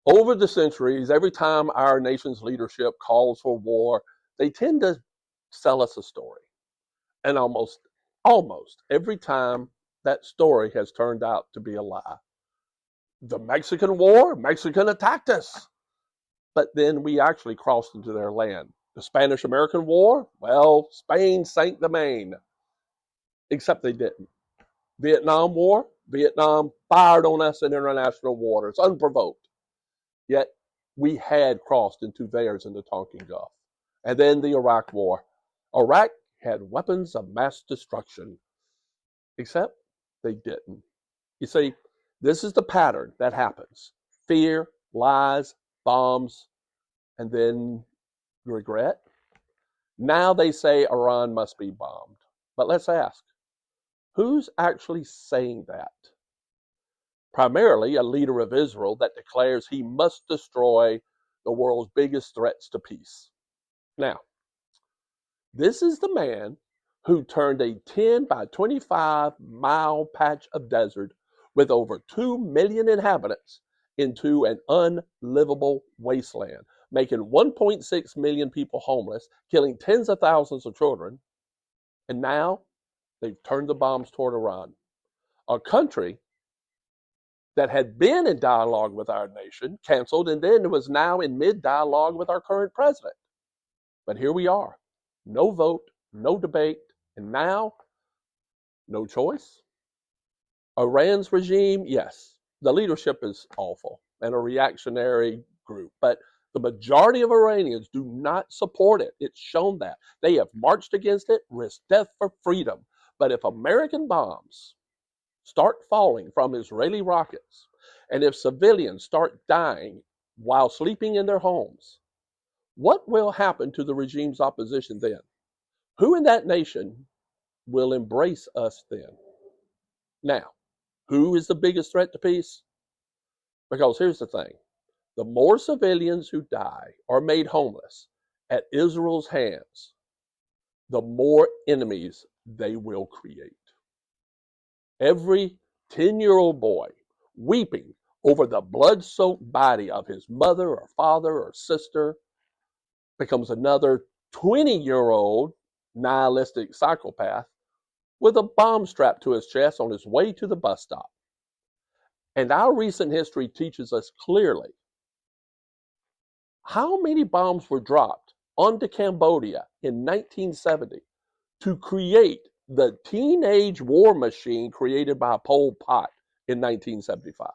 Over the centuries, every time our nation's leadership calls for war, they tend to sell us a story. And almost every time that story has turned out to be a lie. The Mexican War, Mexican attacked us, but then we actually crossed into their land. The Spanish-American War, well, Spain sank the Maine, except they didn't. Vietnam War, Vietnam fired on us in international waters, unprovoked. Yet we had crossed into theirs in the Tonkin Gulf. And then the Iraq War. Iraq had weapons of mass destruction, except they didn't. You see, this is the pattern that happens. Fear, lies, bombs, and then regret. Now they say Iran must be bombed. But let's ask, who's actually saying that? Primarily a leader of Israel that declares he must destroy the world's biggest threats to peace. Now, this is the man who turned a 10 by 25-mile patch of desert with over 2 million inhabitants into an unlivable wasteland, making 1.6 million people homeless, killing tens of thousands of children. And now they've turned the bombs toward Iran, a country that had been in dialogue with our nation, canceled, and then was now in mid-dialogue with our current president. But here we are, no vote, no debate, and now, no choice. Iran's regime, yes, the leadership is awful and a reactionary group, but the majority of Iranians do not support it. It's shown that. They have marched against it, risked death for freedom. But if American bombs start falling from Israeli rockets, and if civilians start dying while sleeping in their homes, what will happen to the regime's opposition then? Who in that nation will embrace us then? Now, who is the biggest threat to peace? Because here's the thing. The more civilians who die or made homeless at Israel's hands, the more enemies they will create. Every 10-year-old boy weeping over the blood-soaked body of his mother or father or sister becomes another 20-year-old nihilistic psychopath with a bomb strapped to his chest on his way to the bus stop. And our recent history teaches us clearly how many bombs were dropped onto Cambodia in 1970 to create the teenage war machine created by Pol Pot in 1975.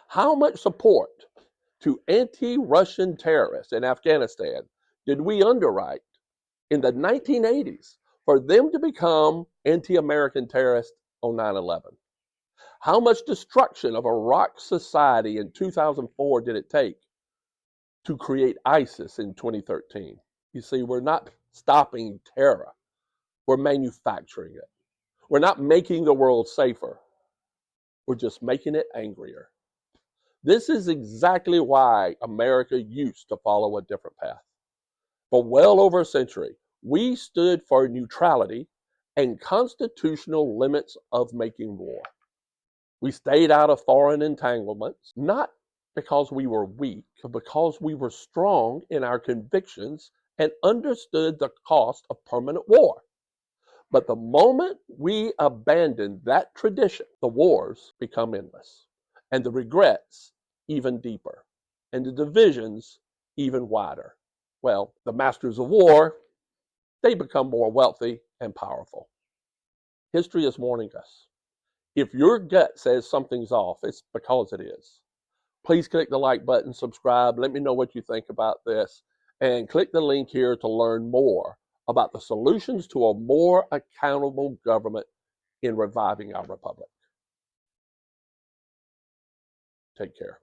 How much support to anti-Russian terrorists in Afghanistan did we underwrite in the 1980s for them to become anti-American terrorists on 9/11? How much destruction of Iraq society in 2004 did it take to create ISIS in 2013? You see, we're not stopping terror. We're manufacturing it. We're not making the world safer. We're just making it angrier. This is exactly why America used to follow a different path. For well over a century, we stood for neutrality and constitutional limits of making war. We stayed out of foreign entanglements, not because we were weak, but because we were strong in our convictions and understood the cost of permanent war. But the moment we abandon that tradition, the wars become endless, and the regrets even deeper, and the divisions even wider. Well, the masters of war, they become more wealthy and powerful. History is warning us. If your gut says something's off, it's because it is. Please click the like button, subscribe, let me know what you think about this, and click the link here to learn more about the solutions to a more accountable government in reviving our republic. Take care.